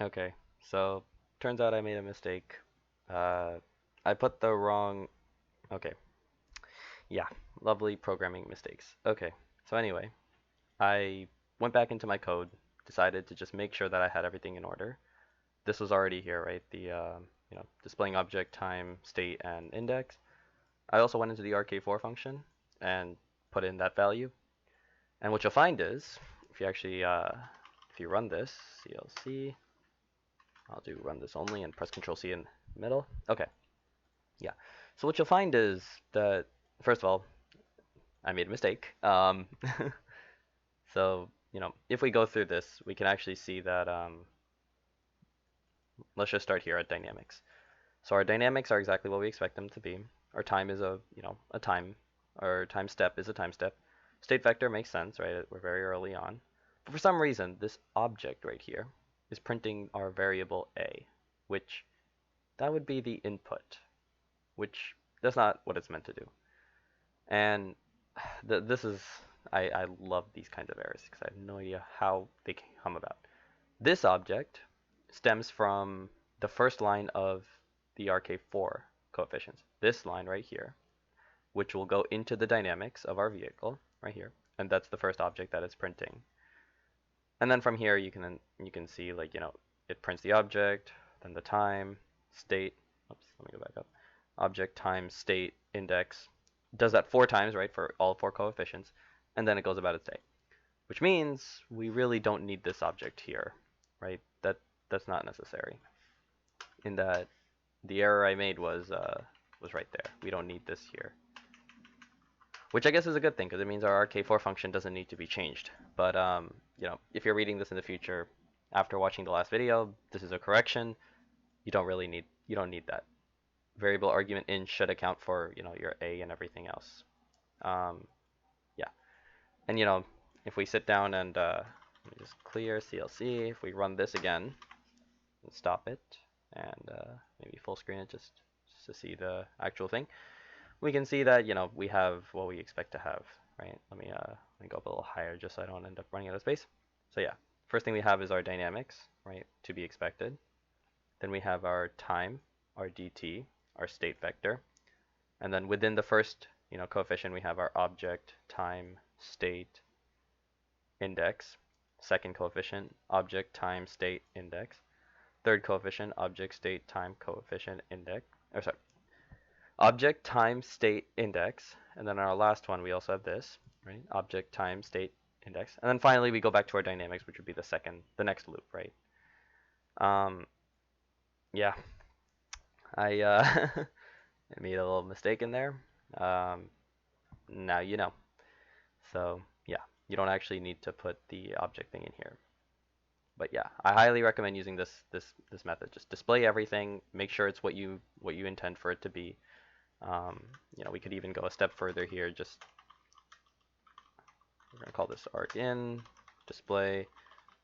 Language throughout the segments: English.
Okay, so turns out I made a mistake. Uh, I put the wrong. Okay, yeah, lovely programming mistakes. Okay, so anyway, I went back into my code, decided to just make sure that I had everything in order. This was already here, right? The displaying object, time, state, and index. I also went into the RK4 function and put in that value. And what you'll find is, if you actually if you run this CLC, I'll do run this only and press Control C in the middle. Okay, yeah. So what you'll find is that first of all, I made a mistake. So if we go through this, we can actually see that. Let's just start here at dynamics. So our dynamics are exactly what we expect them to be. Our time is a time. Our time step is a time step. State vector makes sense, right? We're very early on. But for some reason, this object right here is printing our variable a, which that would be the input, which that's not what it's meant to do. And this is, I love these kinds of errors because I have no idea how they come about. This object stems from the first line of the RK4 coefficients. This line right here, which will go into the dynamics of our vehicle right here, and that's the first object that it's printing. And then from here you can see like it prints the object, then the time, state. Oops, let me go back up. Object, time, state, index. Does that 4 times, right, for all 4 coefficients, and then it goes about its day. Which means we really don't need this object here, right? That's not necessary. In that the error I made was right there. We don't need this here. Which I guess is a good thing because it means our RK4 function doesn't need to be changed. But if you're reading this in the future, after watching the last video, this is a correction. You don't need that. Variable argument in should account for your a and everything else. Yeah, and if we sit down and let me just clear CLC. If we run this again and stop it and maybe full screen it just to see the actual thing, we can see that we have what we expect to have, right? Let me go up a little higher just so I don't end up running out of space. So yeah, first thing we have is our dynamics, right, to be expected. Then we have our time, our dt, our state vector, and then within the first coefficient we have our object, time, state, index. Second coefficient, object, time, state, index. Third coefficient, object, state, time, coefficient, index. Or sorry, object, time, state, index. And then our last one, we also have this, right? Object, time, state, index. And then finally, we go back to our dynamics, which would be the next loop, right? Yeah, I I made a little mistake in there. Now you know. So yeah, you don't actually need to put the object thing in here. But yeah, I highly recommend using this method. Just display everything, make sure it's what you intend for it to be. We could even go a step further here. Just we're gonna call this argin display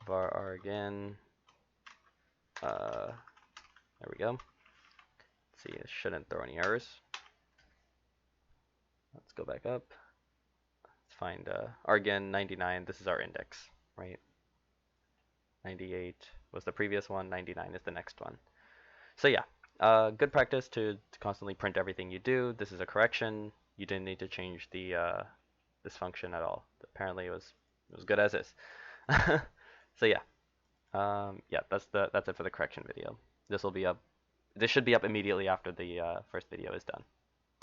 var argin. There we go. Let's see, it shouldn't throw any errors. Let's go back up. Let's find argin 99. This is our index, right? 98 was the previous one. 99 is the next one. So yeah, good practice to constantly print everything you do. This is a correction. You didn't need to change the this function at all. Apparently, it was good as is. So yeah, yeah, that's it for the correction video. This will be up. This should be up immediately after the first video is done.